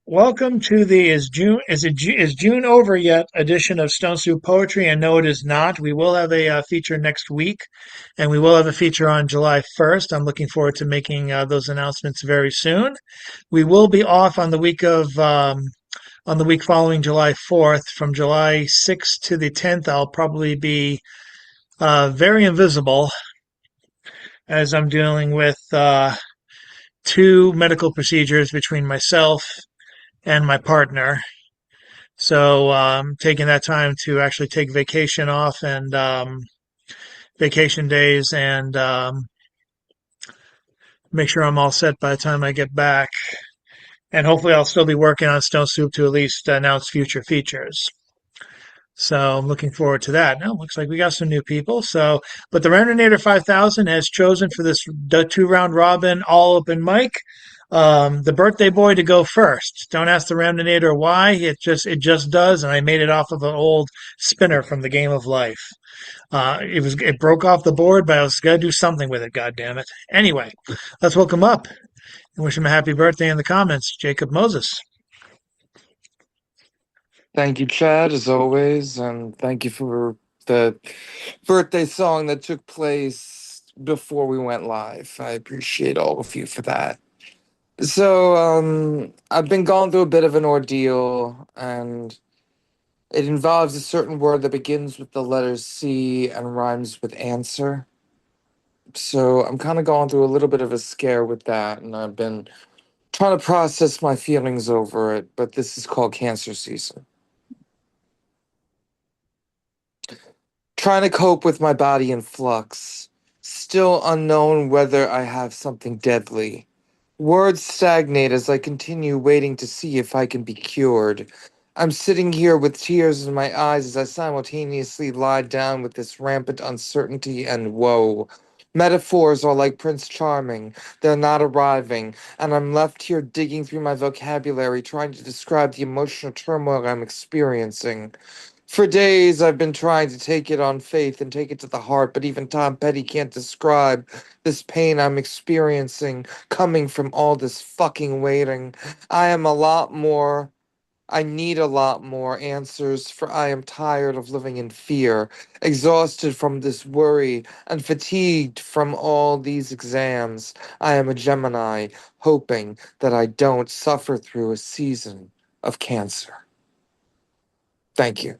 Welcome to the is June over yet edition of Stone Soup Poetry. And no, it is not. We will have a feature next week, and we will have a feature on July 1st. I'm looking forward to making those announcements very soon. We will be off on the week following July 4th, from July 6th to the 10th. I'll probably be very invisible as I'm dealing with two medical procedures between myself and my partner. So taking that time to actually take vacation off and vacation days and make sure I'm all set by the time I get back. And hopefully I'll still be working on Stone Soup to at least announce future features. So I'm looking forward to that. Now, looks like we got some new people. So, but the Randonator 5000 has chosen for this two round robin all open mic, the birthday boy to go first. Don't ask the Randonator why. It just does. And I made it off of an old spinner from the Game of Life. It broke off the board, but I was gonna do something with it. God damn it. Anyway, let's welcome up and wish him a happy birthday in the comments, Jacob Moses. Thank you, Chad, as always, and thank you for the birthday song that took place before we went live. I appreciate all of you for that. So, I've been going through a bit of an ordeal, and it involves a certain word that begins with the letter C and rhymes with answer. So, I'm kind of going through a little bit of a scare with that, and I've been trying to process my feelings over it, but this is called cancer season. Trying to cope with my body in flux. Still unknown whether I have something deadly. Words stagnate as I continue waiting to see if I can be cured. I'm sitting here with tears in my eyes as I simultaneously lie down with this rampant uncertainty and woe. Metaphors are like Prince Charming. They're not arriving, and I'm left here digging through my vocabulary trying to describe the emotional turmoil I'm experiencing. For days, I've been trying to take it on faith and take it to the heart, but even Tom Petty can't describe this pain I'm experiencing coming from all this fucking waiting. I am a lot more. I need a lot more answers, for I am tired of living in fear, exhausted from this worry, and fatigued from all these exams. I am a Gemini, hoping that I don't suffer through a season of cancer. Thank you.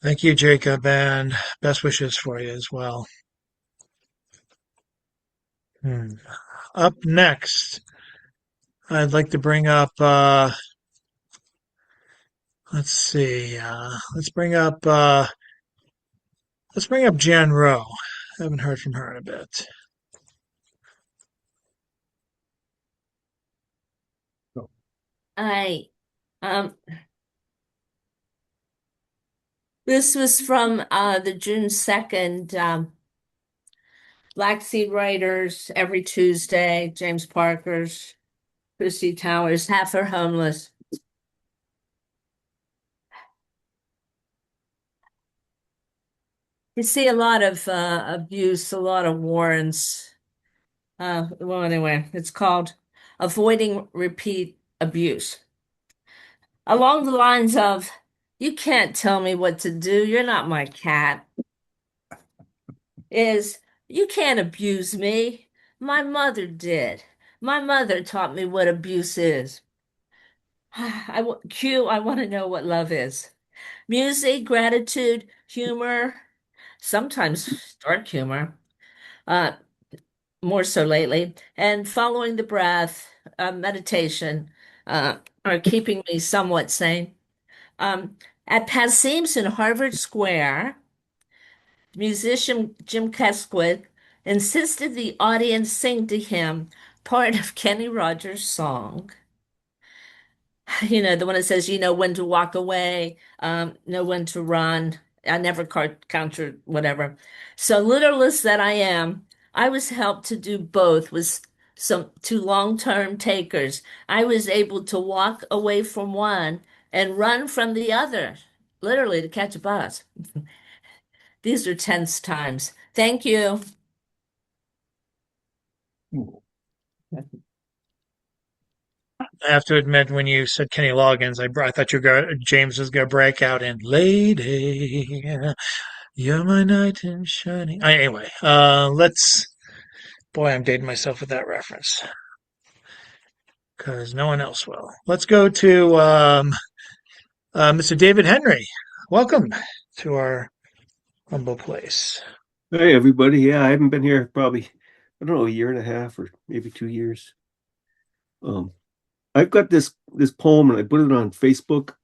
Thank you, Jacob, and best wishes for you as well. Hmm. Up next, I'd like to bring up, let's see, let's bring up Jan Rowe. I haven't heard from her in a bit. I um this was from the June 2nd Black Seed Writers every Tuesday, James Parker's, Christy Towers, Half Are Homeless. You see a lot of abuse, a lot of warrants. Well, anyway, it's called Avoiding Repeat Abuse. Along the lines of, you can't tell me what to do, you're not my cat, is you can't abuse me. My mother did. My mother taught me what abuse is. Q, I want to know what love is. Music, gratitude, humor, sometimes dark humor, uh, more so lately, and following the breath, meditation, are keeping me somewhat sane. Um, at Passim's in Harvard Square, musician Jim Keswick insisted the audience sing to him part of Kenny Rogers' song. You know, the one that says, you know when to walk away, know when to run. I never counter whatever. So literalist that I am, I was helped to do both with some two long-term takers. I was able to walk away from one and run from the other, literally to catch a bus. These are tense times. Thank you. I have to admit, when you said Kenny Loggins, I thought James was going to break out in "Lady, You're My Knight in Shining." Anyway, let's. Boy, I'm dating myself with that reference because no one else will. Let's go to Mr. David Henry. Welcome to our humble place. Hey everybody. Yeah, I haven't been here probably, I don't know, a year and a half or maybe 2 years. I've got this poem and I put it on Facebook,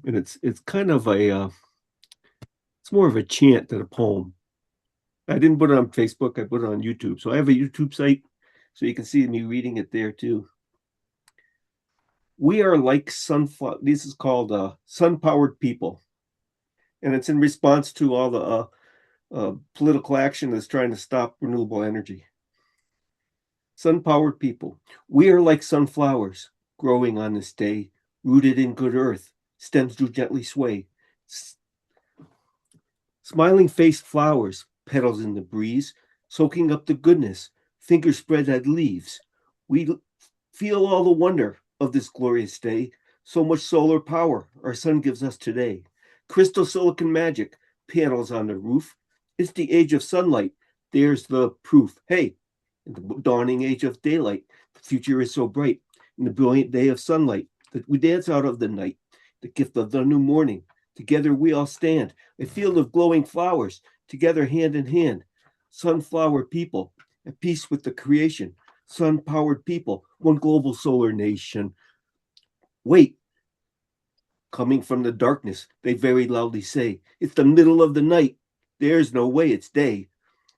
and it's kind of it's more of a chant than a poem. I didn't put it on Facebook, I put it on YouTube. So I have a YouTube site, so you can see me reading it there too. We are like sunflower. This is called Sun-Powered People. And it's in response to all the political action that's trying to stop renewable energy. Sun-powered people. We are like sunflowers growing on this day, rooted in good earth. Stems do gently sway. Smiling-faced flowers, petals in the breeze, soaking up the goodness, fingers spread as leaves. We feel all the wonder of this glorious day. So much solar power our sun gives us today. Crystal silicon magic, panels on the roof. It's the age of sunlight. There's the proof. Hey, in the dawning age of daylight, the future is so bright. In the brilliant day of sunlight, that we dance out of the night, the gift of the new morning. Together we all stand, a field of glowing flowers, together hand in hand. Sunflower people, at peace with the creation. Sun-powered people, one global solar nation. Wait, coming from the darkness, they very loudly say, it's the middle of the night. There's no way it's day.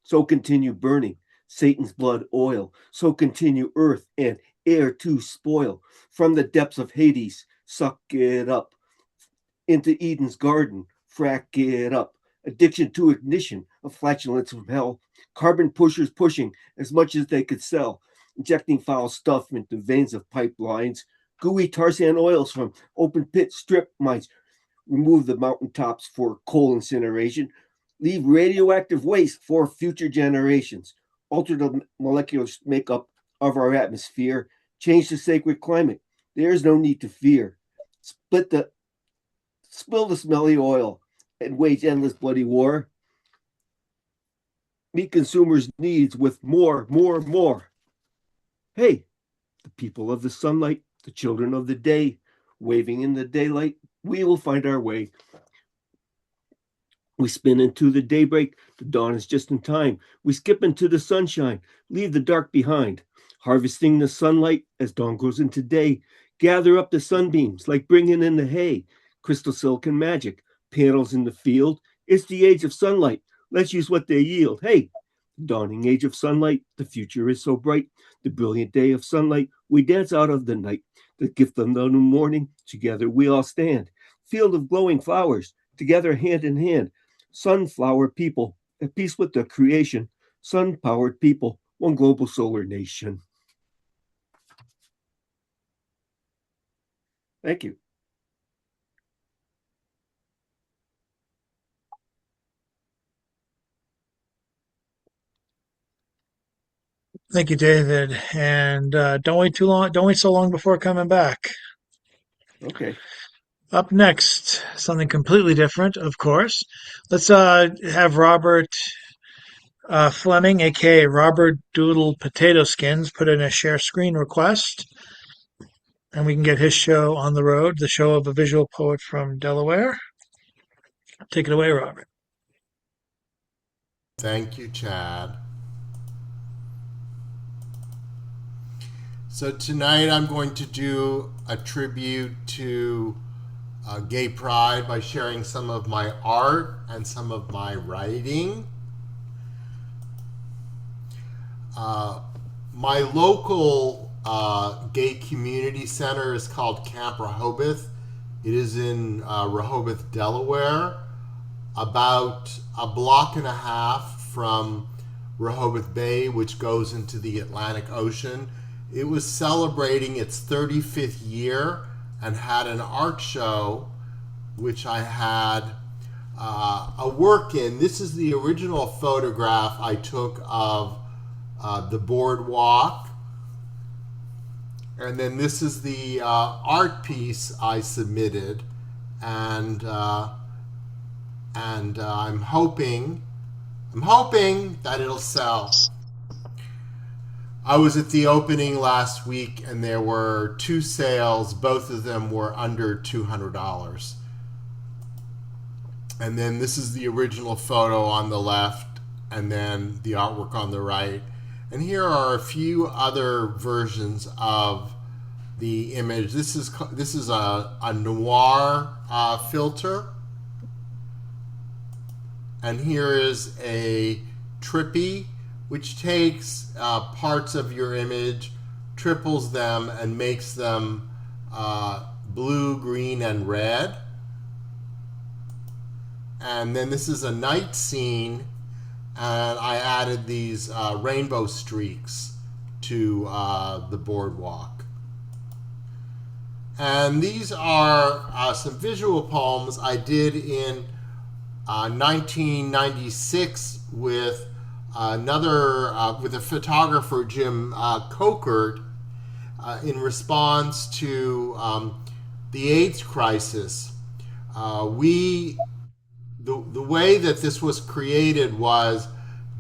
So continue burning Satan's blood oil. So continue earth and air to spoil. From the depths of Hades, suck it up. Into Eden's garden, frack it up. Addiction to ignition, a flatulence from hell. Carbon pushers pushing as much as they could sell. Injecting foul stuff into veins of pipelines. Gooey tar sand oils from open pit strip mines. Remove the mountaintops for coal incineration. Leave radioactive waste for future generations. Alter the molecular makeup of our atmosphere. Change the sacred climate. There is no need to fear. Spill the smelly oil and wage endless bloody war. Meet consumers' needs with more. Hey, the people of the sunlight, the children of the day, waving in the daylight, we will find our way. We spin into the daybreak, the dawn is just in time. We skip into the sunshine, leave the dark behind. Harvesting the sunlight as dawn grows into day. Gather up the sunbeams like bringing in the hay. Crystal silicon magic, panels in the field. It's the age of sunlight. Let's use what they yield. Hey, dawning age of sunlight, the future is so bright. The brilliant day of sunlight, we dance out of the night. The gift of the new morning, together we all stand. Field of glowing flowers, together hand in hand. Sunflower people, at peace with the creation. Sun-powered people, one global solar nation. Thank you. Thank you, David. And don't wait too long. Don't wait so long before coming back. Okay. Up next, something completely different, of course. Let's have Robert Fleming, aka Robert Doodle Potato Skins, put in a share screen request, and we can get his show on the road. The show of a visual poet from Delaware. Take it away, Robert. Thank you, Chad. So tonight I'm going to do a tribute to Gay Pride by sharing some of my art and some of my writing. My local gay community center is called Camp Rehoboth. It is in Rehoboth, Delaware, about a block and a half from Rehoboth Bay, which goes into the Atlantic Ocean. It was celebrating its 35th year and had an art show, which I had a work in. This is the original photograph I took of the boardwalk. And then this is the art piece I submitted, and I'm hoping that it'll sell. I was at the opening last week, and there were 2 sales. Both of them were under $200. And then this is the original photo on the left, and then the artwork on the right. And here are a few other versions of the image. This is a noir filter, and here is a trippy, which takes parts of your image, triples them, and makes them blue, green, and red. And then this is a night scene, and I added these rainbow streaks to the boardwalk. And these are some visual poems I did in 1996 with with a photographer, Jim Kokert, in response to the AIDS crisis. The way that this was created was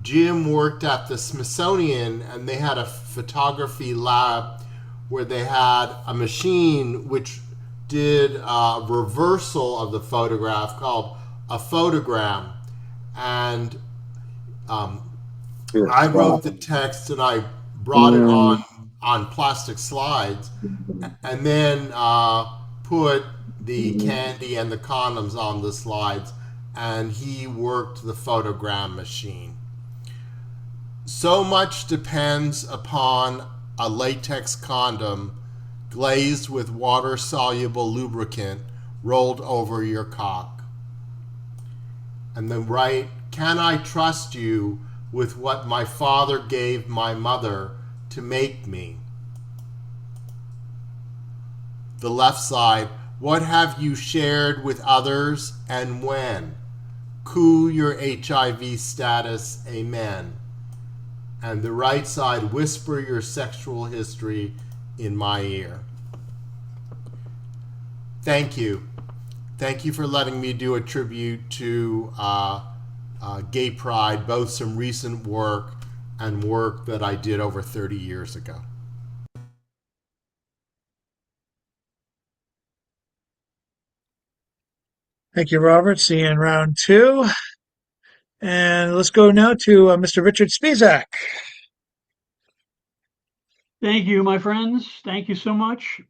Jim worked at the Smithsonian, and they had a photography lab where they had a machine which did a reversal of the photograph called a photogram. And I wrote the text, and I brought it on plastic slides, and then put the candy and the condoms on the slides, and he worked the photogram machine. So much depends upon a latex condom glazed with water-soluble lubricant rolled over your cock. And then write, "Can I trust you with what my father gave my mother to make me?" The left side, "What have you shared with others and when? Coo your HIV status, amen." And the right side, "Whisper your sexual history in my ear." Thank you. Thank you for letting me do a tribute to Gay Pride, both some recent work and work that I did over 30 years ago. Thank you, Robert. See you in round 2. And let's go now to Mr. Richard Spizak. Thank you, my friends. Thank you so much.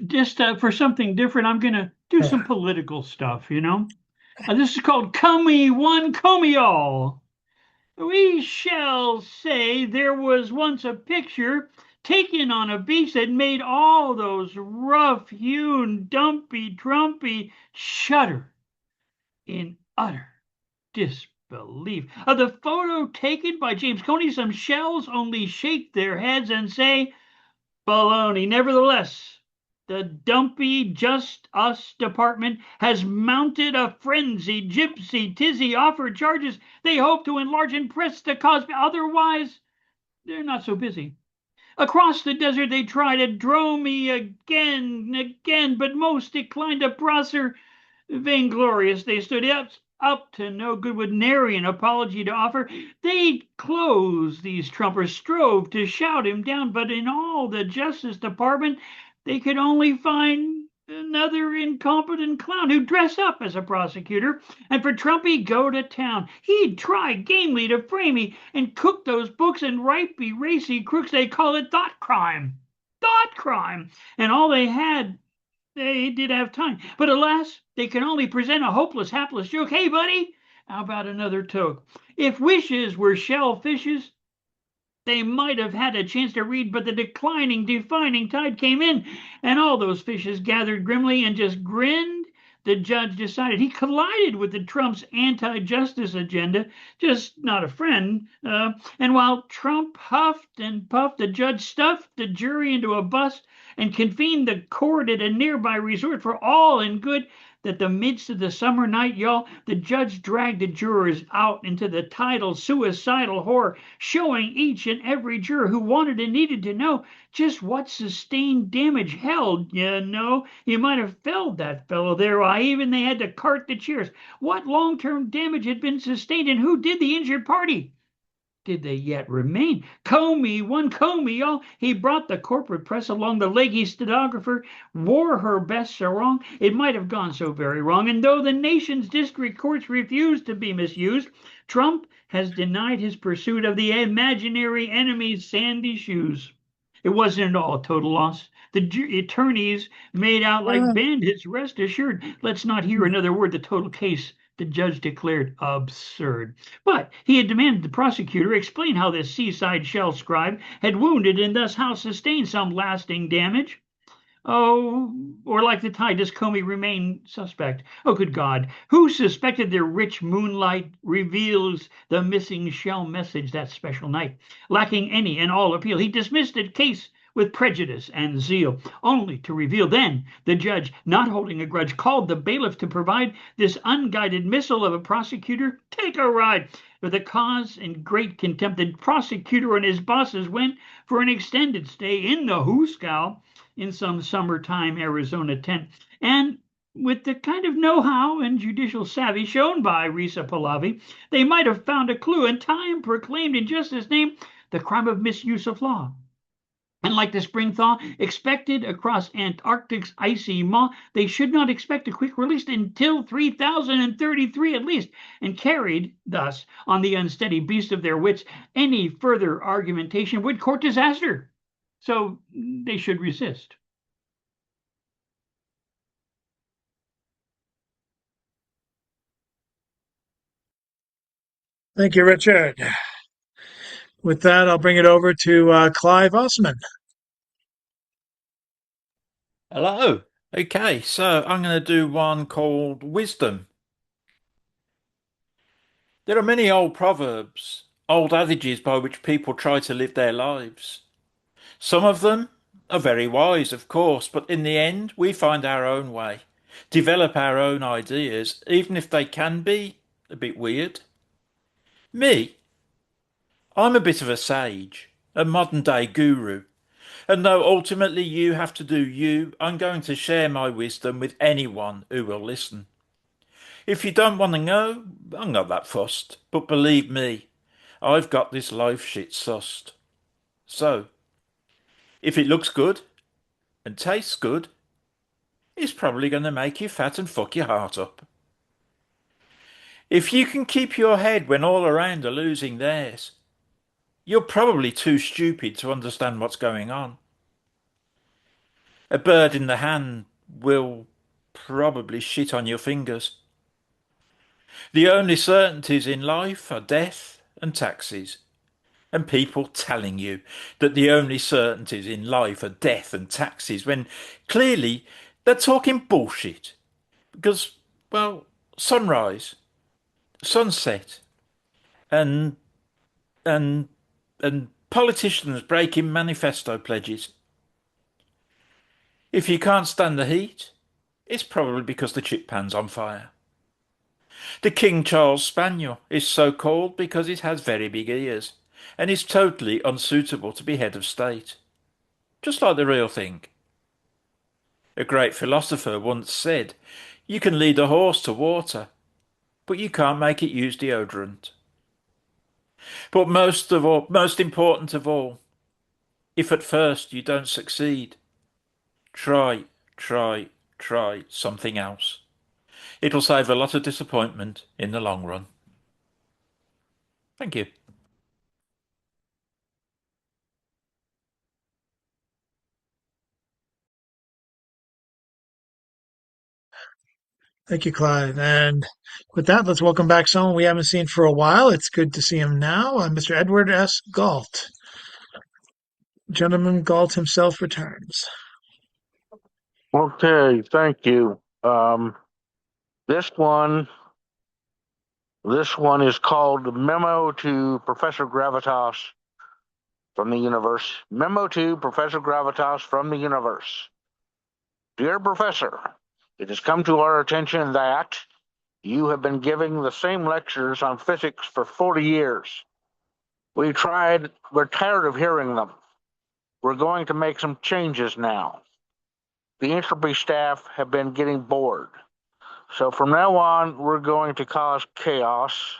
Just for something different, I'm going to do some political stuff, you know. This is called Comey One, Comey All. We shall say there was once a picture taken on a beach that made all those rough-hewn, dumpy, Trumpy shudder in utter disbelief. Of the photo taken by James Coney, some shells only shake their heads and say, baloney. Nevertheless, the dumpy Just Us department has mounted a frenzied gypsy tizzy offer charges. They hope to enlarge and press the cause. Otherwise, they're not so busy. Across the desert they try to drone me again, but most declined to prosser. Vainglorious they stood up to no good with nary an apology to offer. They closed, these trumpers strove to shout him down, but in all the Justice Department they could only find another incompetent clown who'd dress up as a prosecutor, and for Trumpy go to town. He'd try gamely to frame me and cook those books and ripey racy crooks. They call it thought crime. Thought crime. And all they did have time. But alas, they can only present a hopeless, hapless joke. Hey, buddy, how about another toke? If wishes were shellfishes, they might have had a chance to read, but the defining tide came in, and all those fishes gathered grimly and just grinned. The judge decided he collided with the Trump's anti-justice agenda, just not a friend. And while Trump huffed and puffed, the judge stuffed the jury into a bus and convened the court at a nearby resort for all in good. that the midst of the summer night, y'all, the judge dragged the jurors out into the tidal suicidal horror, showing each and every juror who wanted and needed to know just what sustained damage held. You might have felled that fellow there. Why, even they had to cart the chairs. What long-term damage had been sustained, and who did the injured party? Did they yet remain? Comey, y'all. He brought the corporate press along. The leggy stenographer wore her best sarong. It might have gone so very wrong. And though the nation's district courts refused to be misused, Trump has denied his pursuit of the imaginary enemy's sandy shoes. It wasn't at all a total loss. The attorneys made out like bandits, rest assured. Let's not hear another word. The total case, the judge declared absurd. But he had demanded the prosecutor explain how this seaside shell scribe had wounded and thus how sustained some lasting damage. Oh, or like the tie, does Comey remain suspect? Oh, good God. Who suspected their rich moonlight reveals the missing shell message that special night? Lacking any and all appeal, he dismissed the case with prejudice and zeal, only to reveal then the judge, not holding a grudge, called the bailiff to provide this unguided missile of a prosecutor. Take a ride. With the cause in great contempt, the prosecutor and his bosses went for an extended stay in the Hooskow in some summertime Arizona tent. And with the kind of know-how and judicial savvy shown by Risa Pahlavi, they might have found a clue, and time proclaimed in justice's name the crime of misuse of law. And like the spring thaw expected across Antarctic's icy maw, they should not expect a quick release until 3033 at least, and carried thus on the unsteady beast of their wits, any further argumentation would court disaster. So they should resist. Thank you, Richard. With that, I'll bring it over to Clive Osman. Hello. Okay, so I'm going to do one called Wisdom. There are many old proverbs, old adages by which people try to live their lives. Some of them are very wise, of course, but in the end, we find our own way, develop our own ideas, even if they can be a bit weird. Me, I'm a bit of a sage, a modern day guru. And though ultimately you have to do you, I'm going to share my wisdom with anyone who will listen. If you don't want to know, I'm not that fussed. But believe me, I've got this life shit sussed. So, if it looks good and tastes good, it's probably going to make you fat and fuck your heart up. If you can keep your head when all around are losing theirs, you're probably too stupid to understand what's going on. A bird in the hand will probably shit on your fingers. The only certainties in life are death and taxes, and people telling you that the only certainties in life are death and taxes when clearly they're talking bullshit. Because, well, sunrise, sunset, and and politicians breaking manifesto pledges. If you can't stand the heat, it's probably because the chip pan's on fire. The King Charles Spaniel is so called because it has very big ears and is totally unsuitable to be head of state. Just like the real thing. A great philosopher once said, you can lead a horse to water, but you can't make it use deodorant. But most important of all, if at first you don't succeed, try something else. It'll save a lot of disappointment in the long run. Thank you. Thank you, Clive. And with that, let's welcome back someone we haven't seen for a while. It's good to see him now. Mr. Edward S. Galt. Gentleman Galt himself returns. Okay, thank you. This one is called Memo to Professor Gravitas from the Universe. Memo to Professor Gravitas from the Universe. Dear Professor, It has come to our attention that you have been giving the same lectures on physics for 40 years. We're tired of hearing them. We're going to make some changes now. The entropy staff have been getting bored. So from now on, we're going to cause chaos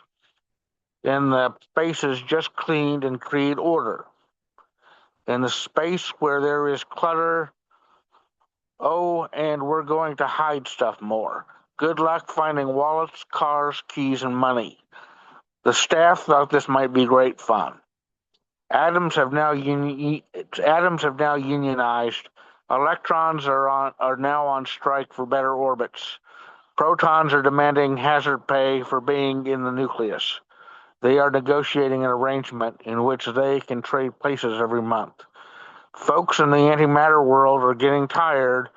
in the spaces just cleaned and create order. In the space where there is clutter, and we're going to hide stuff more. Good luck finding wallets, cars, keys, and money. The staff thought this might be great fun. Atoms have now unionized. Electrons are now on strike for better orbits. Protons are demanding hazard pay for being in the nucleus. They are negotiating an arrangement in which they can trade places every month. Folks in the antimatter world are getting tired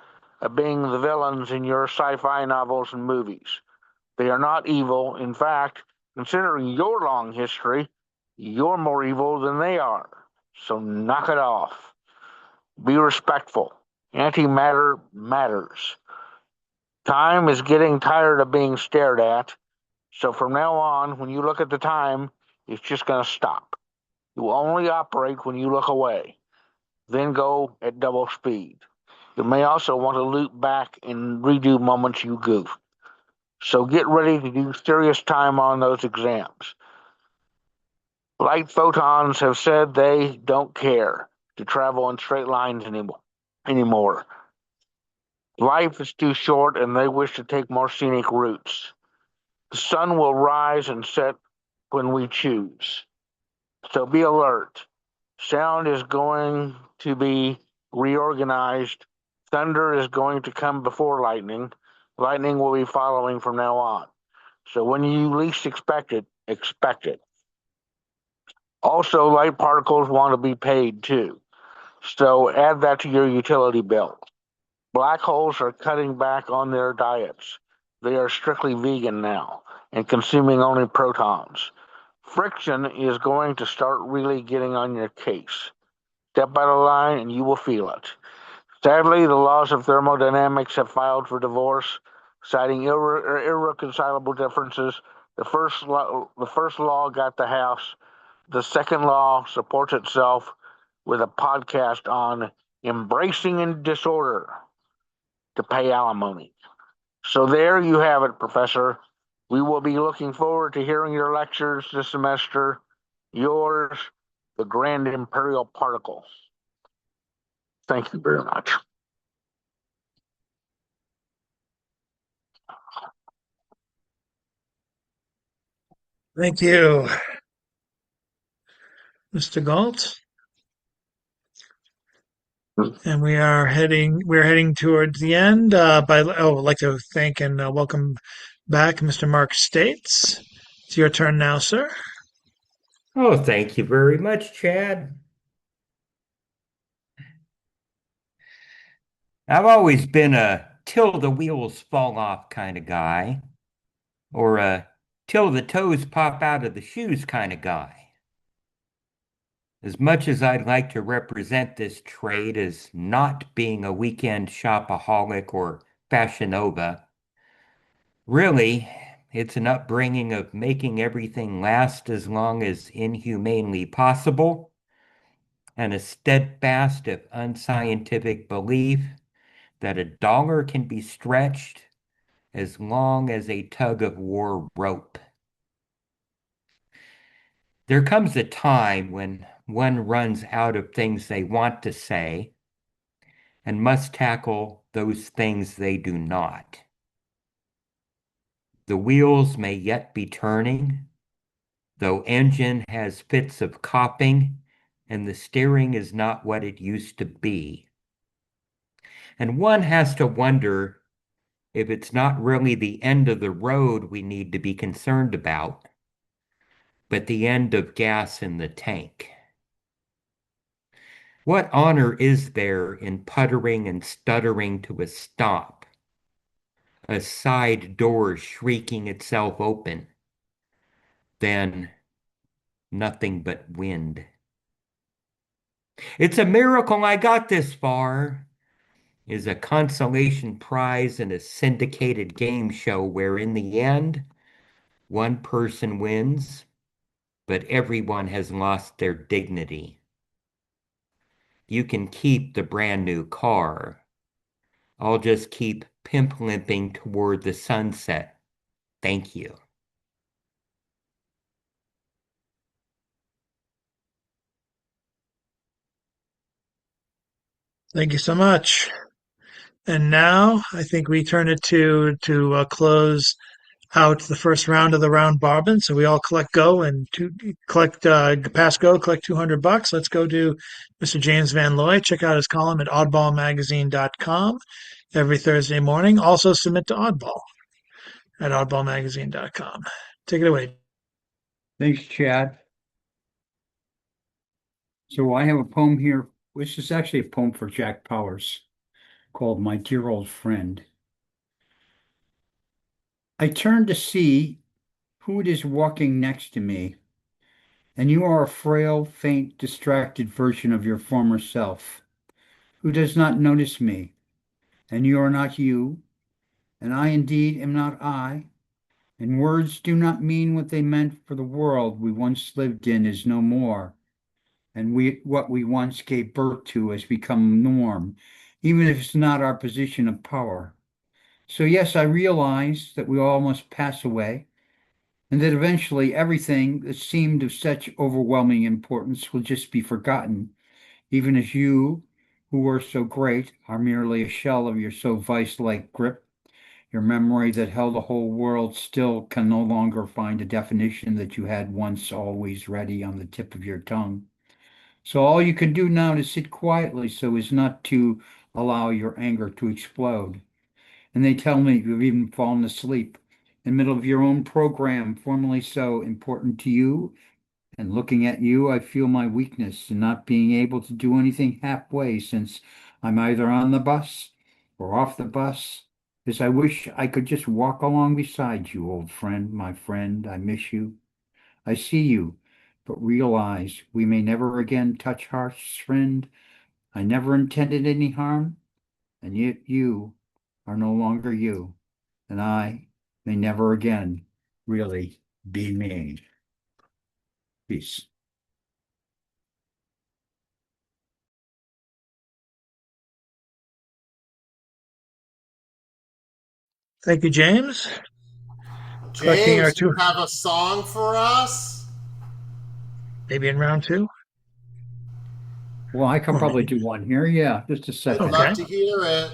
of being the villains in your sci-fi novels and movies. They are not evil. In fact, considering your long history, you're more evil than they are. So knock it off. Be respectful. Antimatter matters. Time is getting tired of being stared at. So from now on, when you look at the time, it's just going to stop. You only operate when you look away. Then go at double speed. You may also want to loop back and redo moments you goofed. So get ready to do serious time on those exams. Light photons have said they don't care to travel in straight lines anymore. Life is too short and they wish to take more scenic routes. The sun will rise and set when we choose. So be alert. Sound is going to be reorganized. Thunder is going to come before lightning. Lightning will be following from now on. So when you least expect it, expect it. Also, light particles want to be paid too. So add that to your utility bill. Black holes are cutting back on their diets. They are strictly vegan now and consuming only protons. Friction is going to start really getting on your case. Step out of line and you will feel it. Sadly, the laws of thermodynamics have filed for divorce, citing irreconcilable differences. The first law got the House. The second law supports itself with a podcast on embracing in disorder to pay alimony. So there you have it, Professor. We will be looking forward to hearing your lectures this semester. Yours, the Grand Imperial Particle. Thank you very much. Thank you, Mr. Galt. And we're heading towards the end. I'd like to thank and welcome back Mr. Mark States. It's your turn now, sir. Oh, thank you very much, Chad. I've always been a till the wheels fall off kind of guy, or a till the toes pop out of the shoes kind of guy. As much as I'd like to represent this trait as not being a weekend shopaholic or fashion nova, really, it's an upbringing of making everything last as long as inhumanely possible, and a steadfast if unscientific belief that a dollar can be stretched as long as a tug-of-war rope. There comes a time when one runs out of things they want to say and must tackle those things they do not. The wheels may yet be turning, though engine has fits of coughing and the steering is not what it used to be. And one has to wonder if it's not really the end of the road we need to be concerned about, but the end of gas in the tank. What honor is there in puttering and stuttering to a stop, a side door shrieking itself open, then nothing but wind? It's a miracle I got this far. is a consolation prize in a syndicated game show where in the end, one person wins, but everyone has lost their dignity. You can keep the brand new car. I'll just keep pimp limping toward the sunset. Thank you. Thank you so much. And now I think we turn it to close out the first round of the round robin. So we all collect go and collect pass go, collect $200. Let's go to Mr. James Van Loy. Check out his column at oddballmagazine.com every Thursday morning. Also submit to Oddball at oddballmagazine.com. Take it away. Thanks, Chad. So I have a poem here, which is actually a poem for Jack Powers called My Dear Old Friend. I turn to see who it is walking next to me, and you are a frail, faint, distracted version of your former self, who does not notice me, and you are not you, and I indeed am not I, and words do not mean what they meant, for the world we once lived in is no more, and what we once gave birth to has become norm, even if it's not our position of power. So yes, I realize that we all must pass away, and that eventually everything that seemed of such overwhelming importance will just be forgotten, even as you, who were so great, are merely a shell of your so vice-like grip. Your memory that held a whole world still can no longer find a definition that you had once always ready on the tip of your tongue. So all you can do now is sit quietly so as not to allow your anger to explode. And they tell me you've even fallen asleep in the middle of your own program, formerly so important to you. And looking at you, I feel my weakness in not being able to do anything halfway, since I'm either on the bus or off the bus, as I wish I could just walk along beside you, old friend, my friend. I miss you. I see you, but realize we may never again touch hearts, friend. I never intended any harm, and yet you are no longer you, and I may never again really be me. Peace. Thank you, James. Collecting our James, do you two, have a song for us? maybe in round two. Well, I can Or probably maybe. do one here. Yeah, just a I'd second. love Okay. to hear it.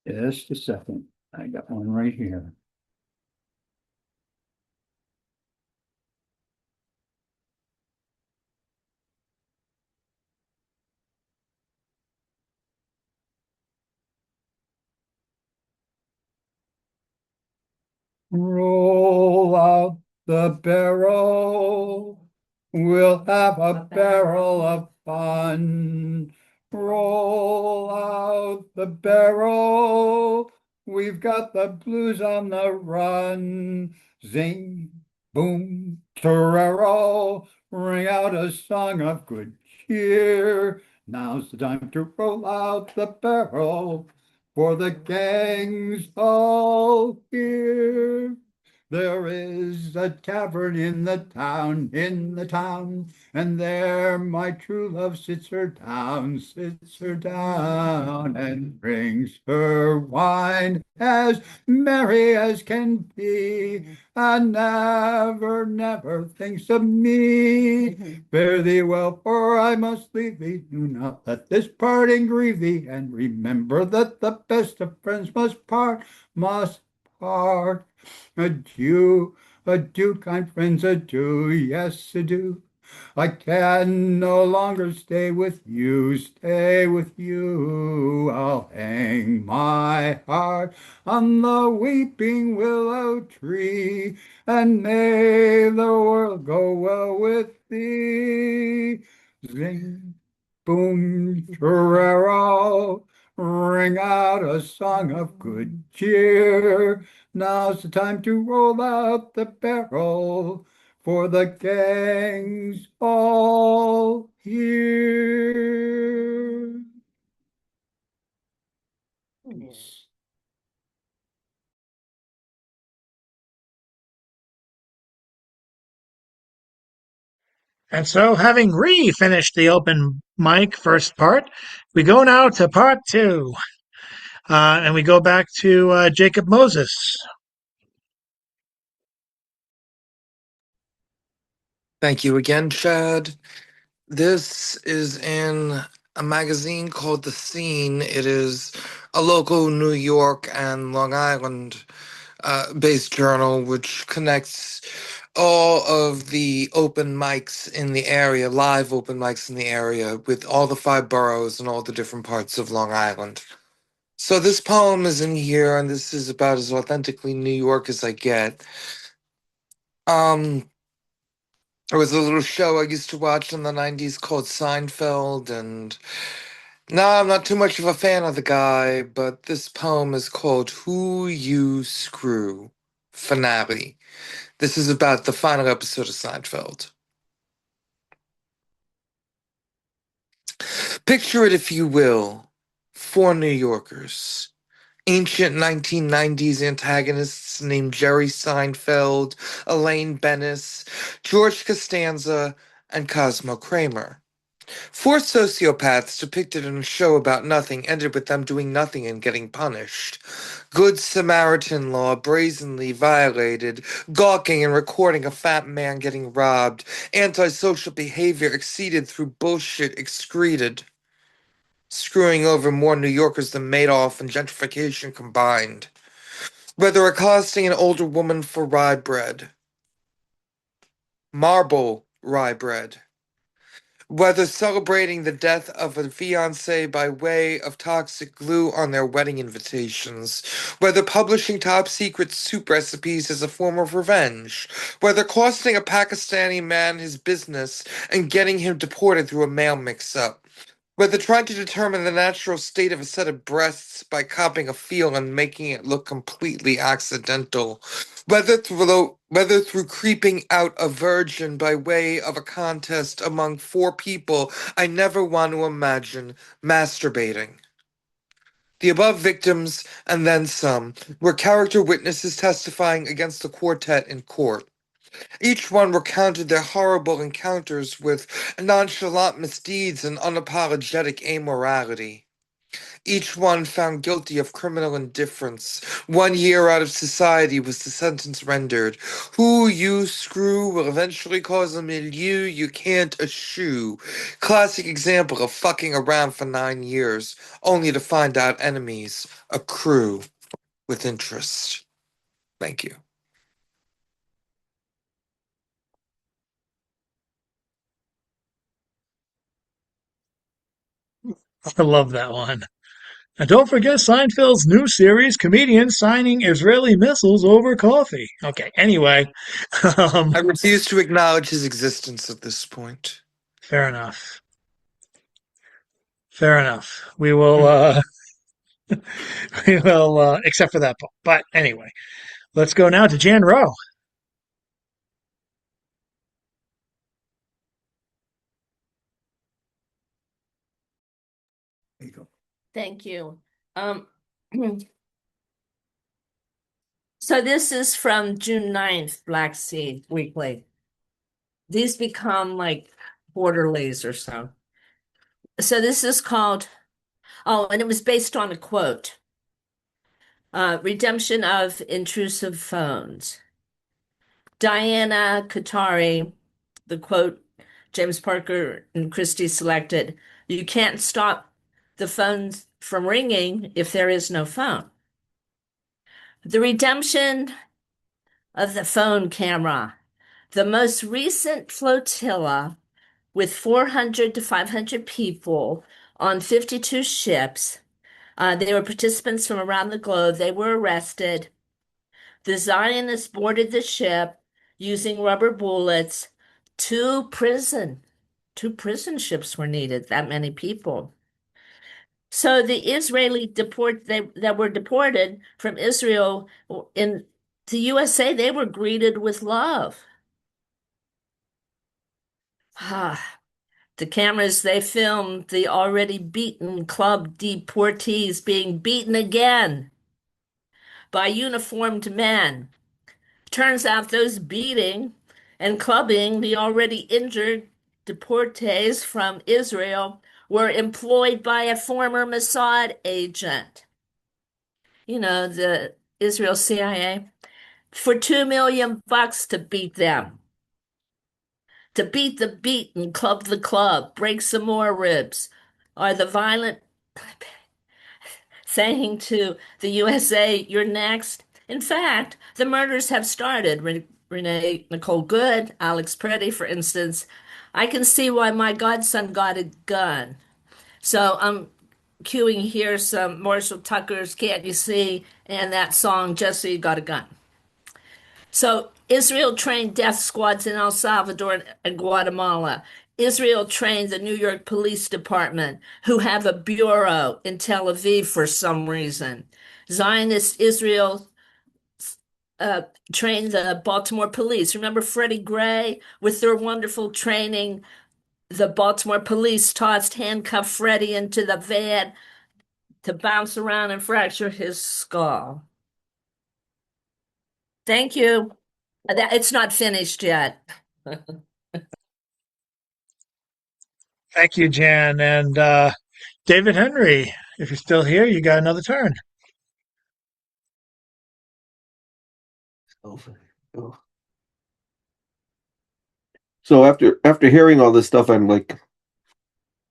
Just a second. I got one right here. Roll out the barrel. We'll have a barrel of fun. Roll out the barrel. We've got the blues on the run. Zing, boom, torero. Ring out a song of good cheer. Now's the time to roll out the barrel, for the gang's all here. There is a tavern in the town, and there my true love sits her down, and drinks her wine as merry as can be, and never, never thinks of me. Fare thee well, for I must leave thee. Do not let this parting grieve thee, and remember that the best of friends must part, must part. Adieu, adieu, kind friends, adieu, yes, adieu. I can no longer stay with you, stay with you. I'll hang my heart on the weeping willow tree, and may the world go well with thee. Zing, boom, trero, ring out a song of good cheer. Now's the time to roll out the barrel, for the gang's all here. And so, having re-finished the open mic first part, we go now to part two. And we go back to Jacob Moses. Thank you again, Chad. This is in a magazine called The Scene. It is a local New York and Long Island based journal which connects all of the open mics in the area, live open mics in the area, with all the five boroughs and all the different parts of Long Island. So this poem is in here, and this is about as authentically New York as I get. There was a little show I used to watch in the 90s called Seinfeld, and now I'm not too much of a fan of the guy, but this poem is called Who You Screw Finale. This is about the final episode of Seinfeld. Picture it, if you will, four New Yorkers. Ancient 1990s antagonists named Jerry Seinfeld, Elaine Bennis, George Costanza, and Cosmo Kramer. Four sociopaths depicted in a show about nothing ended with them doing nothing and getting punished. Good Samaritan law brazenly violated, gawking and recording a fat man getting robbed, antisocial behavior exceeded through bullshit excreted. Screwing over more New Yorkers than Madoff and gentrification combined. Whether accosting an older woman for rye bread. Marble rye bread. Whether celebrating the death of a fiancé by way of toxic glue on their wedding invitations, whether publishing top-secret soup recipes as a form of revenge, whether costing a Pakistani man his business and getting him deported through a mail mix-up, whether trying to determine the natural state of a set of breasts by copying a feel and making it look completely accidental, whether through creeping out a virgin by way of a contest among four people I never want to imagine masturbating. The above victims, and then some, were character witnesses testifying against the quartet in court. Each one recounted their horrible encounters with nonchalant misdeeds and unapologetic amorality. Each one found guilty of criminal indifference. 1 year out of society was the sentence rendered. Who you screw will eventually cause a milieu you can't eschew. Classic example of fucking around for 9 years, only to find out enemies accrue with interest. Thank you. I love that one. And don't forget Seinfeld's new series, comedians signing Israeli missiles over coffee. Okay, anyway. I refuse to acknowledge his existence at this point. Fair enough. Fair enough. We will, except for that part. But anyway, let's go now to Jan Rowe. There you go. Thank you. So this is from June 9th, Black Sea Weekly. These become like quarterlies or so. So this is called, and it was based on a quote. Redemption of Intrusive Phones. Diana Katari, the quote James Parker and Christie selected, you can't stop the phones from ringing if there is no phone. The redemption of the phone camera. The most recent flotilla with 400 to 500 people on 52 ships. They were participants from around the globe. They were arrested. The Zionists boarded the ship using rubber bullets. Two prison ships were needed, that many people. So the Israeli that were deported from Israel in the USA, they were greeted with love. The cameras, they filmed the already beaten club deportees being beaten again by uniformed men. Turns out those beating and clubbing the already injured deportees from Israel were employed by a former Mossad agent, the Israel CIA, for $2 million to beat them. To beat the beat and club the club, break some more ribs, are the violent saying to the USA, "You're next." In fact, the murders have started. Renee Nicole Good, Alex Preddy, for instance. I can see why my godson got a gun. So I'm cueing here some Marshall Tucker's "Can't You See" and that song, "Just So You Got a Gun." So Israel trained death squads in El Salvador and Guatemala. Israel trained the New York Police Department, who have a bureau in Tel Aviv for some reason. Zionist Israel trained the Baltimore police. Remember Freddie Gray with their wonderful training? The Baltimore police tossed handcuffed Freddie into the van to bounce around and fracture his skull. Thank you. It's not finished yet. Thank you, Jan. And David Henry, if you're still here, you got another turn. So after hearing all this stuff, I'm like,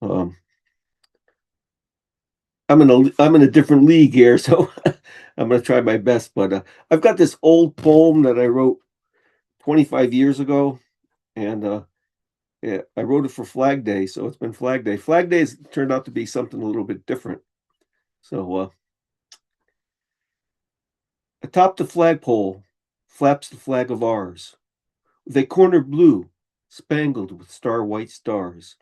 I'm in a different league here, so I'm gonna try my best. But I've got this old poem that I wrote 25 years ago, and yeah, I wrote it for Flag Day, so it's been Flag Day. Flag Day has turned out to be something a little bit different. So atop the flagpole flaps the flag of ours, with a corner blue spangled with star white stars,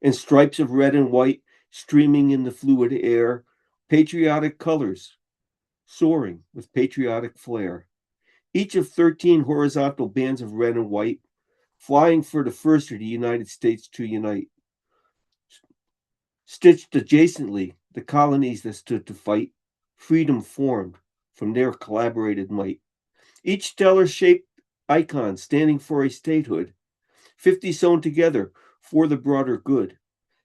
and stripes of red and white streaming in the fluid air, patriotic colors soaring with patriotic flair. Each of 13 horizontal bands of red and white, flying for the first of the United States to unite. Stitched adjacently, the colonies that stood to fight, freedom formed from their collaborated might. Each stellar-shaped icon standing for a statehood, 50 sewn together for the broader good,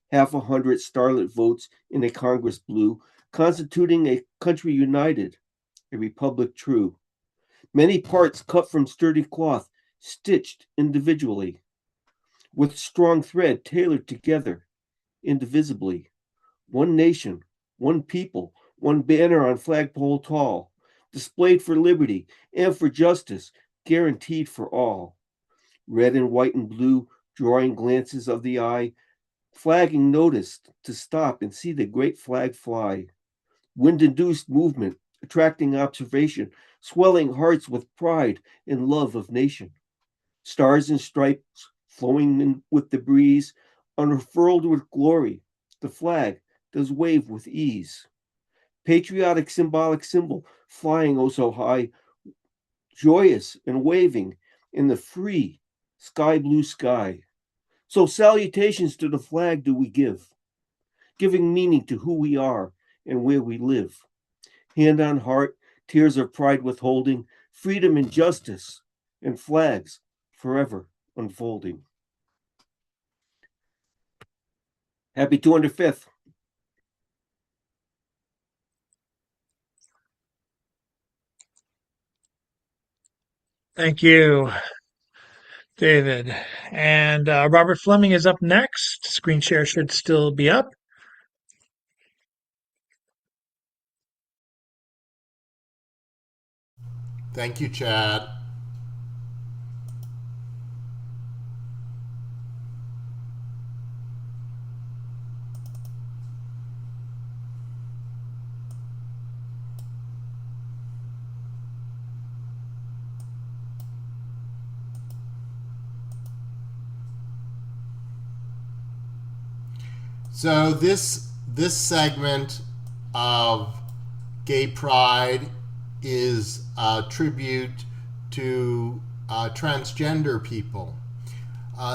50 starlit votes in a Congress blue, constituting a country united, a republic true. Many parts cut from sturdy cloth, stitched individually, with strong thread tailored together, indivisibly. One nation, one people, one banner on flagpole tall, displayed for liberty and for justice, guaranteed for all. Red and white and blue, drawing glances of the eye, flagging notice to stop and see the great flag fly. Wind-induced movement, attracting observation, swelling hearts with pride and love of nation. Stars and stripes flowing in with the breeze, unfurled with glory, the flag does wave with ease. Patriotic symbolic symbol flying oh so high, joyous and waving in the free sky blue sky. So salutations to the flag do we give, giving meaning to who we are and where we live. Hand on heart, tears of pride withholding, freedom and justice, and flags forever unfolding. Happy 205th. Thank you, David. And Robert Fleming is up next. Screen share should still be up. Thank you, Chad. So this segment of Gay Pride is a tribute to transgender people.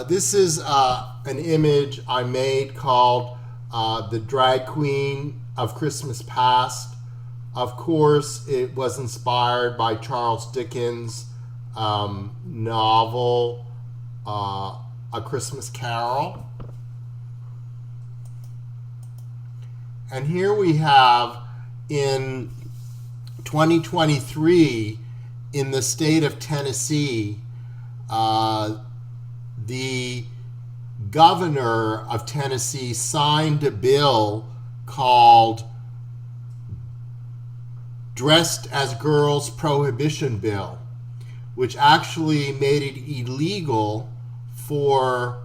This is an image I made called The Drag Queen of Christmas Past. Of course, it was inspired by Charles Dickens' novel A Christmas Carol. And here we have in 2023 in the state of Tennessee, the governor of Tennessee signed a bill called Dressed as Girls Prohibition Bill, which actually made it illegal for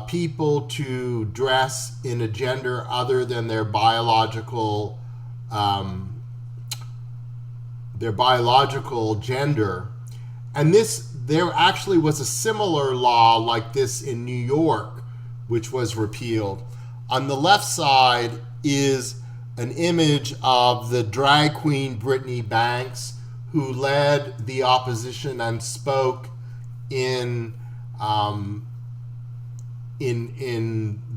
people to dress in a gender other than their biological gender. And there actually was a similar law like this in New York, which was repealed. On the left side is an image of the drag queen Brittany Banks, who led the opposition and spoke in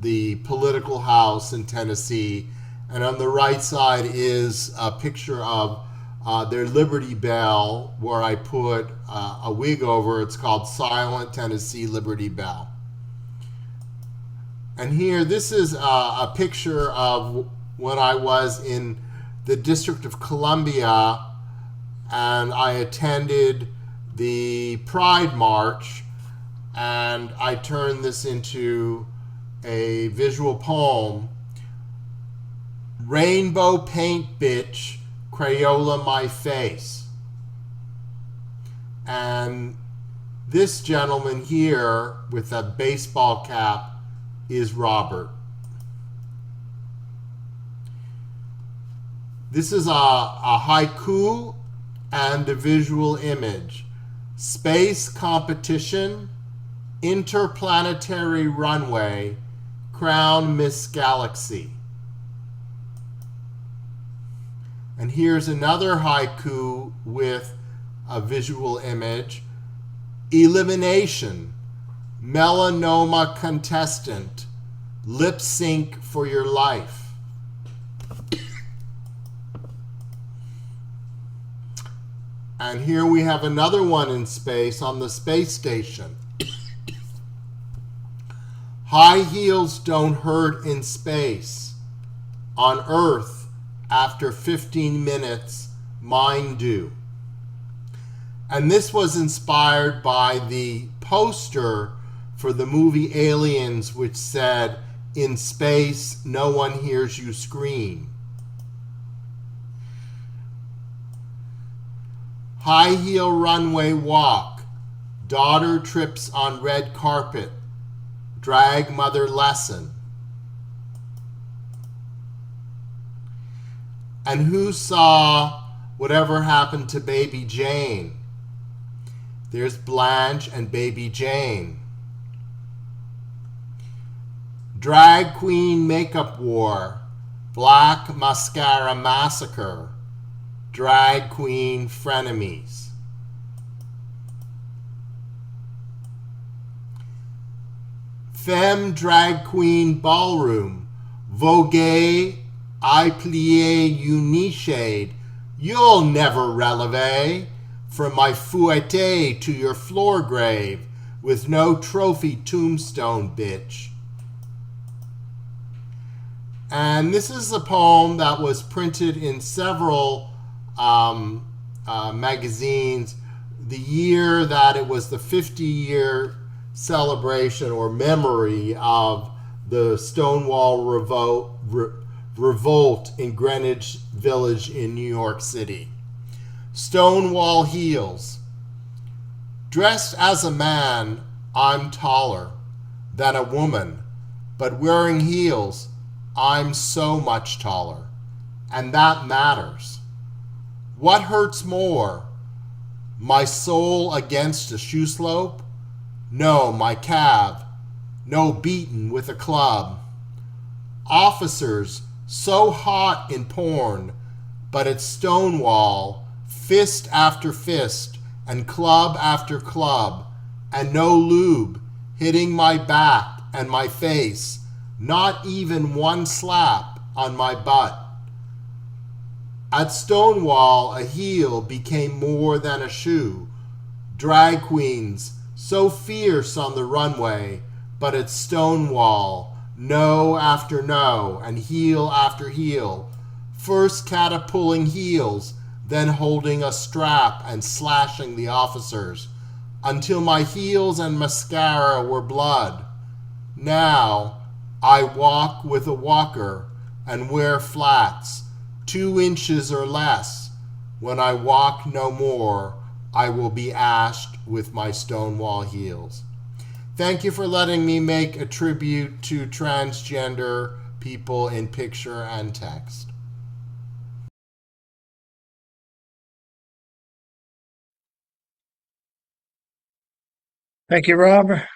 the political house in Tennessee. And on the right side is a picture of their Liberty Bell, where I put a wig over. It's called Silent Tennessee Liberty Bell. And here, this is a picture of when I was in the District of Columbia and I attended the Pride March, and I turned this into a visual poem. Rainbow paint bitch, Crayola my face. And this gentleman here with a baseball cap is Robert. This is a haiku and a visual image. Space competition, interplanetary runway, crown Miss Galaxy. And here's another haiku with a visual image. Elimination, melanoma contestant, lip sync for your life. And here we have another one in space on the space station. High heels don't hurt in space. On Earth, after 15 minutes, mine do. And this was inspired by the poster for the movie Aliens, which said, "In space, no one hears you scream." High heel runway walk. Daughter trips on red carpet. Drag mother lesson. And who saw Whatever Happened to Baby Jane? There's Blanche and Baby Jane. Drag queen makeup war. Black mascara massacre. Drag queen frenemies. Femme drag queen ballroom. Vogue, I plie unishade. You'll never releve. From my fouette to your floor grave, with no trophy tombstone, bitch. And this is a poem that was printed in several magazines the year that it was the 50-year celebration or memory of the Stonewall revolt in Greenwich Village in New York City. Stonewall heels. Dressed as a man, I'm taller than a woman, but wearing heels, I'm so much taller, and that matters. What hurts more, my soul against a shoe slope? No, my calf, no beaten with a club. Officers so hot in porn, but at Stonewall, fist after fist and club after club, and no lube hitting my back and my face, not even one slap on my butt. At Stonewall, a heel became more than a shoe. Drag queens so fierce on the runway, but it's Stonewall, no after no, and heel after heel, first catapulting heels, then holding a strap and slashing the officers, until my heels and mascara were blood. Now I walk with a walker and wear flats, 2 inches or less. When I walk no more, I will be ashed with my Stonewall heels. Thank you for letting me make a tribute to transgender people in picture and text. Thank you, Robert.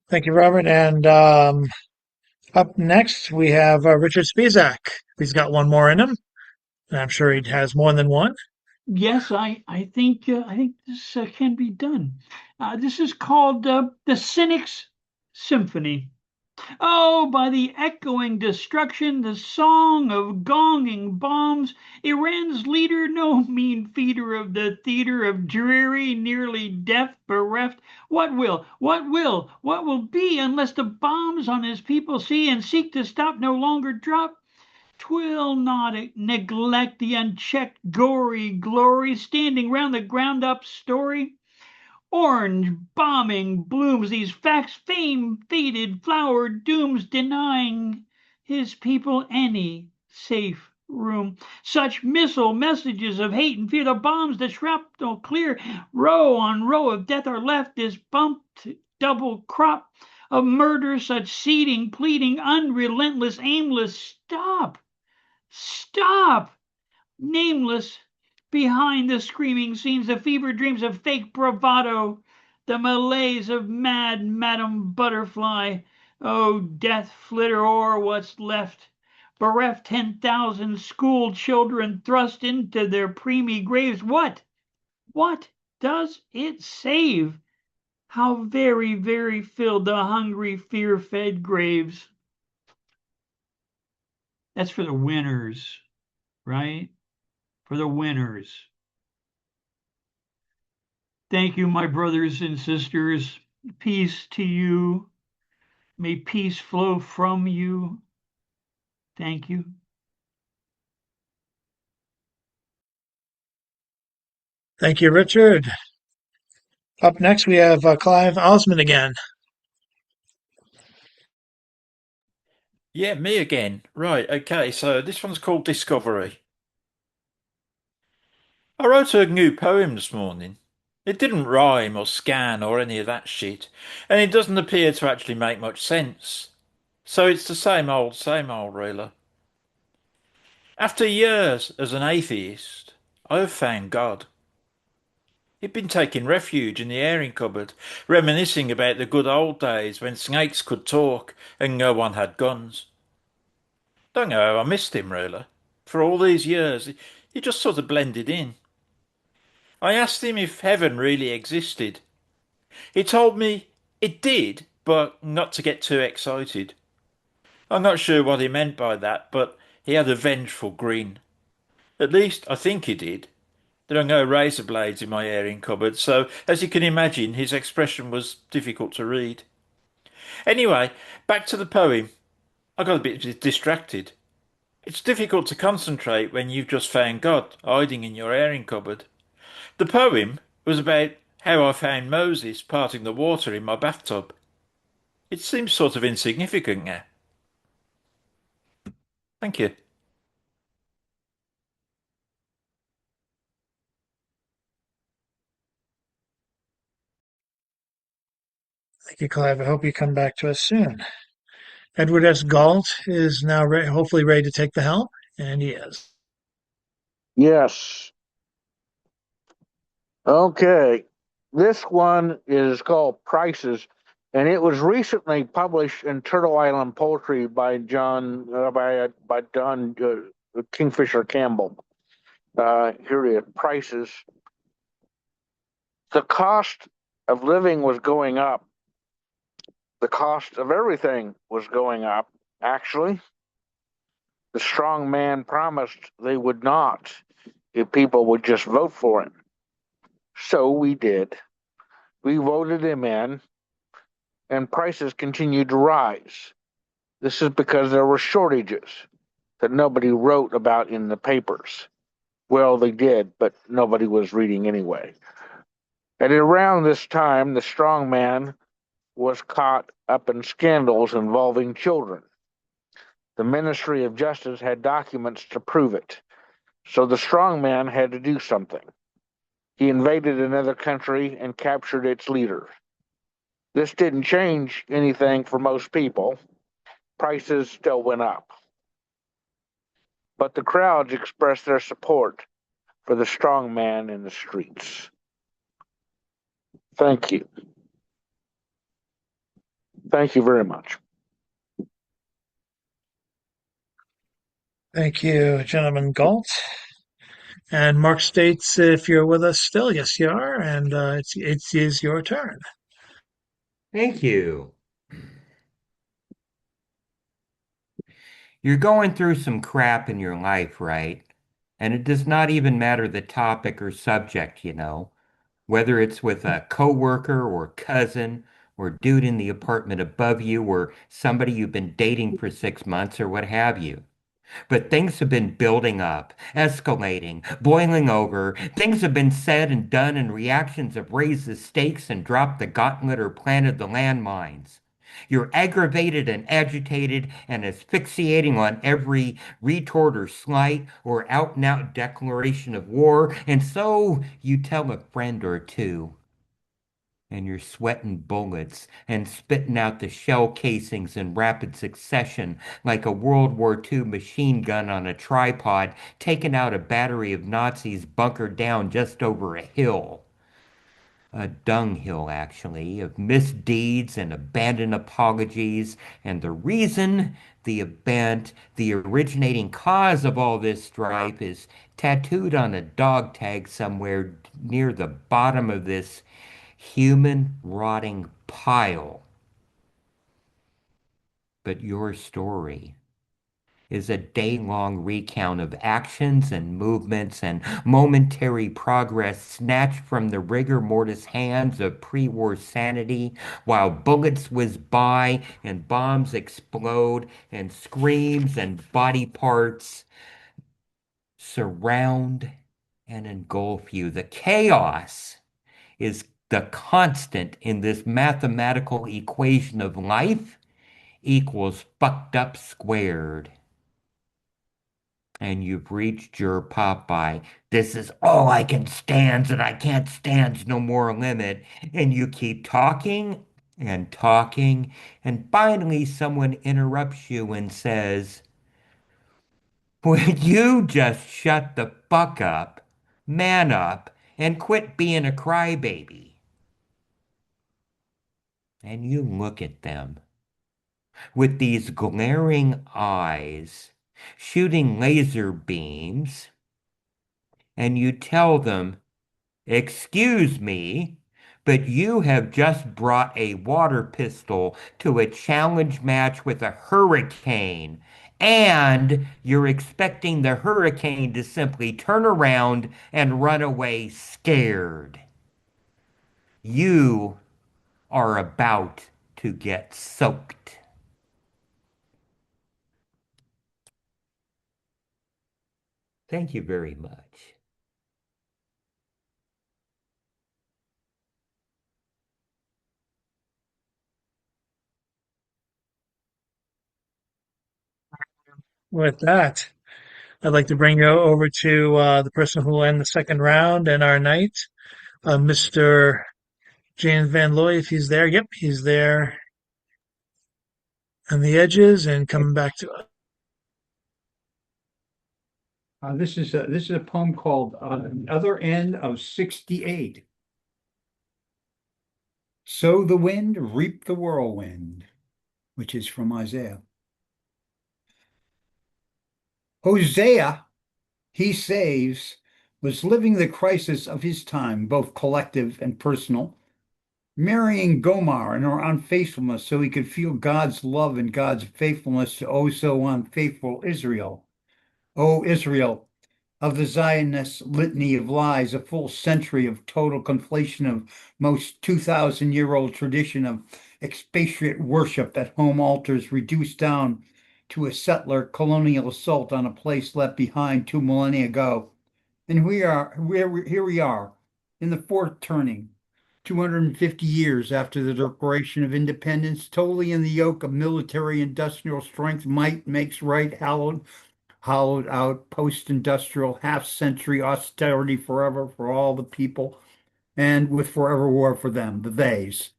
Thank you, Robert. And up next, we have Richard Spizak. He's got one more in him, and I'm sure he has more than one. Yes, I think this can be done. This is called the Cynic's Symphony. Oh, by the echoing destruction, the song of gonging bombs, Iran's leader, no mean feeder of the theater of dreary, nearly deaf, bereft. What will be unless the bombs on his people see and seek to stop no longer drop? 'Twill not neglect the unchecked, gory glory standing round the ground up story. Orange bombing blooms, these facts, fame faded, flower dooms, denying his people any safe room. Such missile messages of hate and fear, the bombs, the shrapnel clear, row on row of death are left, this bumped double crop of murder, such seeding, pleading, unrelentless, aimless, stop, stop, nameless. Behind the screaming scenes, the fever dreams of fake bravado, the malaise of mad Madame Butterfly. Oh, death flitter o'er what's left, bereft 10,000 school children thrust into their preemie graves. What does it save? How very, very filled the hungry, fear-fed graves. That's for the winners, right? For the winners. Thank you, my brothers and sisters. Peace to you. May peace flow from you. Thank you. Thank you, Richard. Up next, we have Clive Osmond again. Yeah, me again. Right, okay, so this one's called Discovery. I wrote a new poem this morning. It didn't rhyme or scan or any of that shit, and it doesn't appear to actually make much sense. So it's the same old, really. After years as an atheist, I have found God. He'd been taking refuge in the airing cupboard, reminiscing about the good old days when snakes could talk and no one had guns. Don't know how I missed him, really. For all these years, he just sort of blended in. I asked him if heaven really existed. He told me it did, but not to get too excited. I'm not sure what he meant by that, but he had a vengeful grin. At least I think he did. There are no razor blades in my airing cupboard, so as you can imagine, his expression was difficult to read. Anyway, back to the poem. I got a bit distracted. It's difficult to concentrate when you've just found God hiding in your airing cupboard. The poem was about how I found Moses parting the water in my bathtub. It seems sort of insignificant now. Thank you. Thank you, Clive. I hope you come back to us soon. Edward S. Galt is now hopefully ready to take the helm, and he is. Yes. Okay. This one is called Prices, and it was recently published in Turtle Island Poetry by John Kingfisher Campbell. Here it is. Prices. The cost of living was going up. The cost of everything was going up, actually. The strong man promised they would not if people would just vote for him. So we did. We voted him in, and prices continued to rise. This is because there were shortages that nobody wrote about in the papers. Well, they did, but nobody was reading anyway. At around this time, the strong man was caught up in scandals involving children. The Ministry of Justice had documents to prove it, so the strong man had to do something. He invaded another country and captured its leader. This didn't change anything for most people. Prices still went up. But the crowds expressed their support for the strong man in the streets. Thank you. Thank you very much. Thank you, Gentleman Galt. And Mark states if you're with us still. Yes, you are. And it is your turn. Thank you. You're going through some crap in your life, right? And it does not even matter the topic or subject, whether it's with a coworker or cousin or dude in the apartment above you or somebody you've been dating for 6 months or what have you. But things have been building up, escalating, boiling over. Things have been said and done, and reactions have raised the stakes and dropped the gauntlet or planted the landmines. You're aggravated and agitated and asphyxiating on every retort or slight or out and out declaration of war, and so you tell a friend or two. And you're sweating bullets and spitting out the shell casings in rapid succession like a World War II machine gun on a tripod, taking out a battery of Nazis bunkered down just over a hill. A dunghill, actually, of misdeeds and abandoned apologies, and the reason, the event, the originating cause of all this strife is tattooed on a dog tag somewhere near the bottom of this human rotting pile. But your story is a day-long recount of actions and movements and momentary progress snatched from the rigor mortis hands of pre-war sanity while bullets whiz by and bombs explode and screams and body parts surround and engulf you. The chaos is the constant in this mathematical equation of life equals fucked up squared. And you've reached your Popeye. This is all I can stand, and I can't stand no more limit. And you keep talking and talking, and finally someone interrupts you and says, "Would you just shut the fuck up, man up, and quit being a crybaby?" And you look at them with these glaring eyes, shooting laser beams, and you tell them, "Excuse me, but you have just brought a water pistol to a challenge match with a hurricane, and you're expecting the hurricane to simply turn around and run away scared. You are about to get soaked." Thank you very much. With that, I'd like to bring you over to the person who will end the second round and our night, Mr. James Van Looy, if he's there. Yep, he's there on the edges and coming back to us. This is a poem called "The Other End of 68." Sow the wind, reap the whirlwind, which is from Isaiah. Hosea, he saves, was living the crisis of his time, both collective and personal, marrying Gomer and her unfaithfulness so he could feel God's love and God's faithfulness to oh so unfaithful Israel. Oh, Israel, of the Zionist litany of lies, a full century of total conflation of most 2,000-year-old tradition of expatriate worship at home altars reduced down to a settler colonial assault on a place left behind 2 millennia ago. And here we are in the fourth turning, 250 years after the Declaration of Independence, totally in the yoke of military industrial strength, might makes right, hollowed out post-industrial half-century austerity forever for all the people, and with forever war for them, the theys,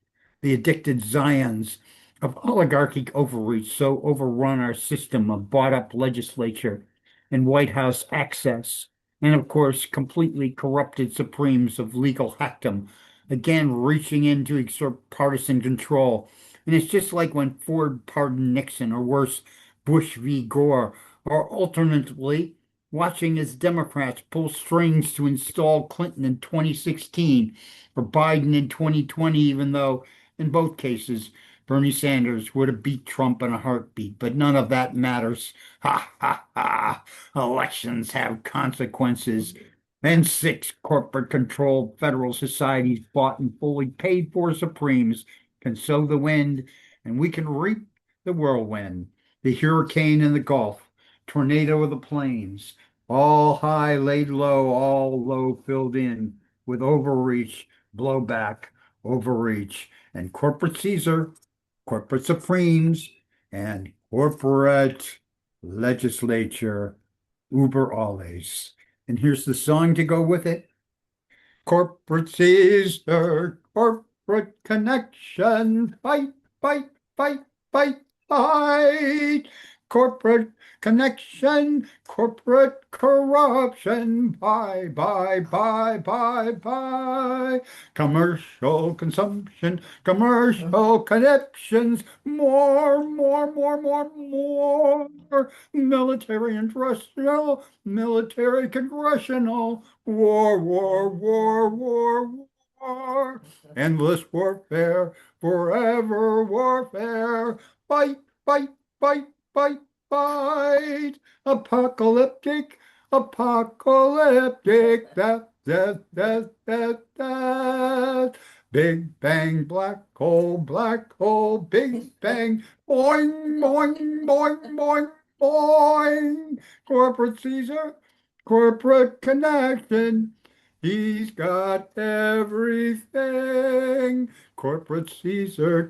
the addicted Zions of oligarchic overreach so overrun our system of bought-up legislature and White House access, and of course, completely corrupted supremes of legal hackdom, again reaching in to exert partisan control. And it's just like when Ford pardoned Nixon, or worse, Bush v. Gore, or alternately, watching as Democrats pull strings to install Clinton in 2016 or Biden in 2020, even though in both cases Bernie Sanders would have beat Trump in a heartbeat. But none of that matters. Ha ha ha. Elections have consequences. And 6 corporate controlled federal societies bought and fully paid for Supremes can sow the wind, and we can reap the whirlwind, the hurricane in the Gulf, tornado of the plains, all high laid low, all low filled in with overreach, blowback, overreach, and corporate Caesar, corporate supremes, and corporate legislature, uber alles. And here's the song to go with it. Corporate Caesar, corporate connection, fight, fight, fight, fight, fight. Corporate connection, corporate corruption, bye, bye, bye, bye, bye. Commercial consumption, commercial connections, more, more, more, more, more. Military industrial, military congressional, war, war, war, war, war. Endless warfare, forever warfare, fight, fight, fight, fight, fight. Apocalyptic, apocalyptic, death, death, death, death, death. Big bang, black hole, big bang, boing, boing, boing, boing, boing. Corporate Caesar, corporate connection. He's got everything. Corporate Caesar,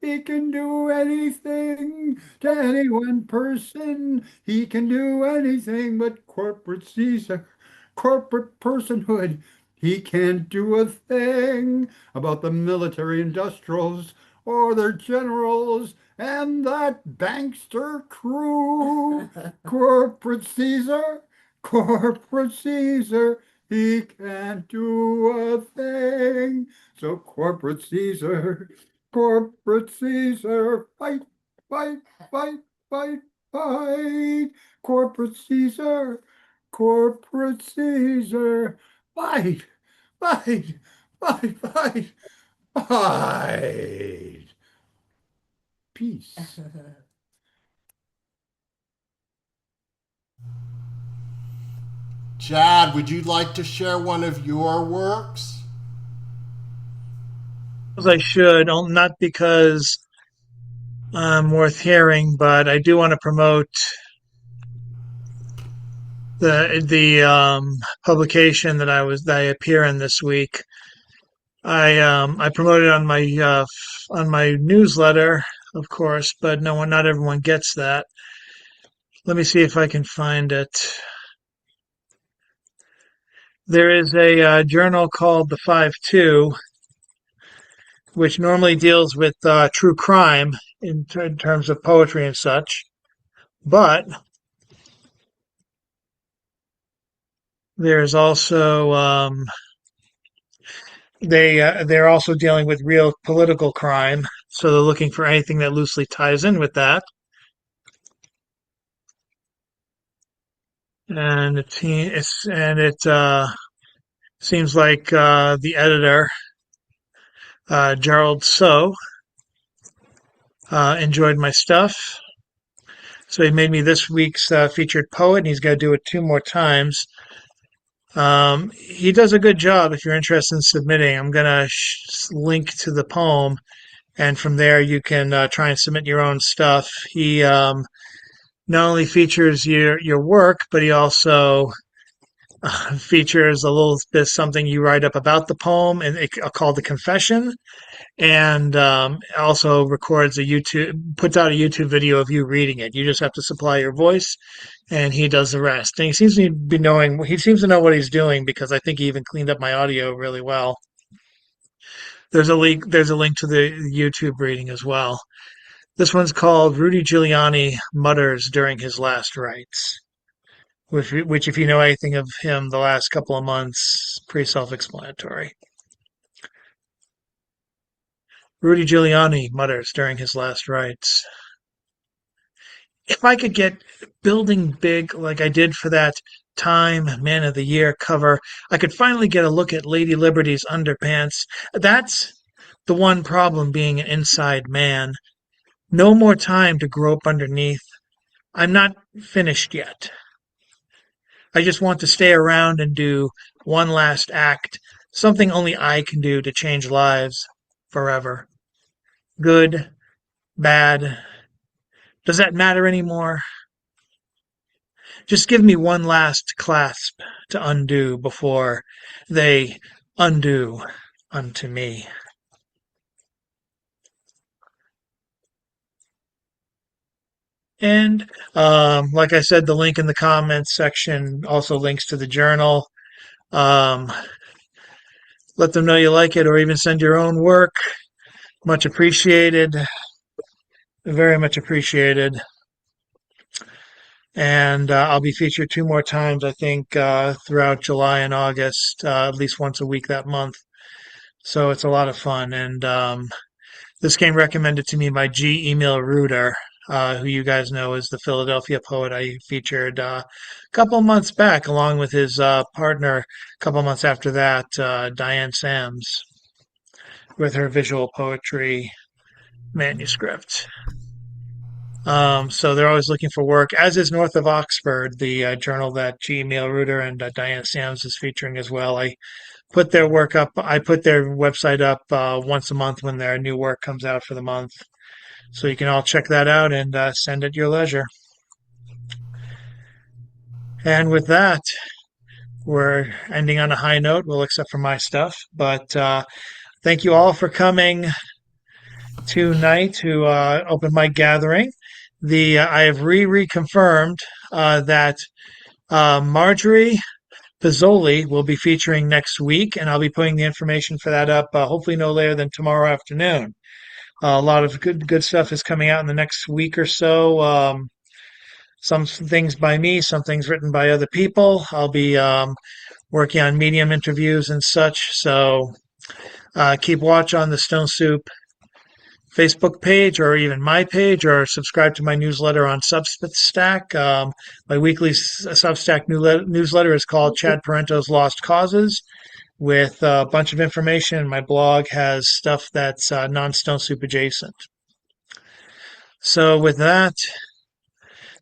he can do anything to any one person. He can do anything, but corporate Caesar, corporate personhood, he can't do a thing about the military industrials or their generals and that bankster crew. Corporate Caesar, he can't do a thing. So corporate Caesar, fight, fight, fight, fight, fight. Corporate Caesar, fight, fight, fight, fight, fight. Peace. Chad, would you like to share one of your works? As I should, not because I'm worth hearing, but I do want to promote the publication that I appear in this week. I promote it on my newsletter, of course, but not everyone gets that. Let me see if I can find it. There is a journal called The 5-2, which normally deals with true crime in terms of poetry and such, but there's also they're also dealing with real political crime, so they're looking for anything that loosely ties in with that. And it seems like the editor, Gerald So, enjoyed my stuff. So he made me this week's featured poet, and he's got to do it 2 more times. He does a good job if you're interested in submitting. I'm going to link to the poem, and from there you can try and submit your own stuff. He not only features your work, but he also features a little bit something you write up about the poem, and called the confession, and also records puts out a YouTube video of you reading it. You just have to supply your voice, and he does the rest. And he seems to know what he's doing, because I think he even cleaned up my audio really well. There's a link to the YouTube reading as well. This one's called Rudy Giuliani Mutters During His Last Rites, which if you know anything of him the last couple of months, pretty self-explanatory. Rudy Giuliani mutters during his last rites. If I could get building big like I did for that Time Man of the Year cover, I could finally get a look at Lady Liberty's underpants. That's the one problem being an inside man. No more time to grope underneath. I'm not finished yet. I just want to stay around and do one last act, something only I can do to change lives forever. Good, bad. Does that matter anymore? Just give me one last clasp to undo before they undo unto me. And like I said, the link in the comments section also links to the journal. Let them know you like it, or even send your own work. Much appreciated. Very much appreciated. And I'll be featured 2 more times, I think, throughout July and August, at least once a week that month. So it's a lot of fun. And this came recommended to me by G. Emil Ruder, who you guys know is the Philadelphia poet I featured a couple of months back, along with his partner a couple of months after that, Diane Sams, with her visual poetry manuscript. So they're always looking for work, as is North of Oxford, the journal that G. Emil Ruder and Diana Sams is featuring as well. I put their work up. I put their website up once a month when their new work comes out for the month. So you can all check that out and send at your leisure. And with that, we're ending on a high note, well, except for my stuff. But thank you all for coming tonight to open mic gathering. I have reconfirmed that Marjorie Pizzoli will be featuring next week, and I'll be putting the information for that up hopefully no later than tomorrow afternoon. A lot of good stuff is coming out in the next week or so. Some things by me, some things written by other people. I'll be working on Medium interviews and such. So keep watch on the Stone Soup Facebook page, or even my page, or subscribe to my newsletter on Substack. My weekly Substack newsletter is called Chad Parento's Lost Causes, with a bunch of information. My blog has stuff that's non-Stone Soup adjacent. So with that,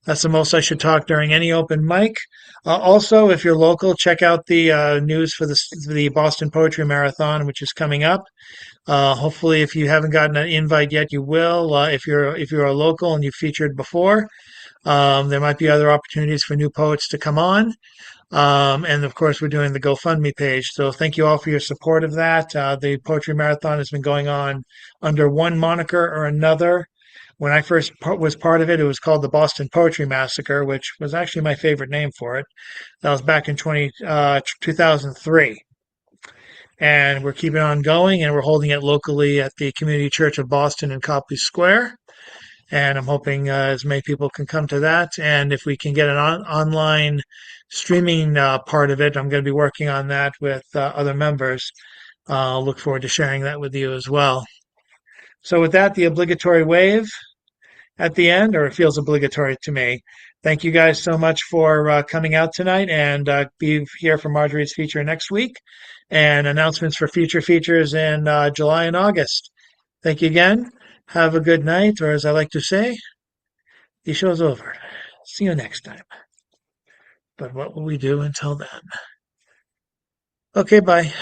that's the most I should talk during any open mic. Also, if you're local, check out the news for the Boston Poetry Marathon, which is coming up. Hopefully, if you haven't gotten an invite yet, you will. If you're a local and you've featured before, there might be other opportunities for new poets to come on. And of course, we're doing the GoFundMe page. So thank you all for your support of that. The Poetry Marathon has been going on under one moniker or another. When I first was part of it, it was called the Boston Poetry Massacre, which was actually my favorite name for it. That was back in 2003. And we're keeping on going, and we're holding it locally at the Community Church of Boston in Copley Square. And I'm hoping as many people can come to that. And if we can get an online streaming part of it, I'm going to be working on that with other members. I'll look forward to sharing that with you as well. So with that, the obligatory wave at the end, or it feels obligatory to me. Thank you guys so much for coming out tonight, and be here for Marjorie's feature next week, and announcements for future features in July and August. Thank you again. Have a good night, or as I like to say, The show's over. See you next time. But what will we do until then? Okay, bye.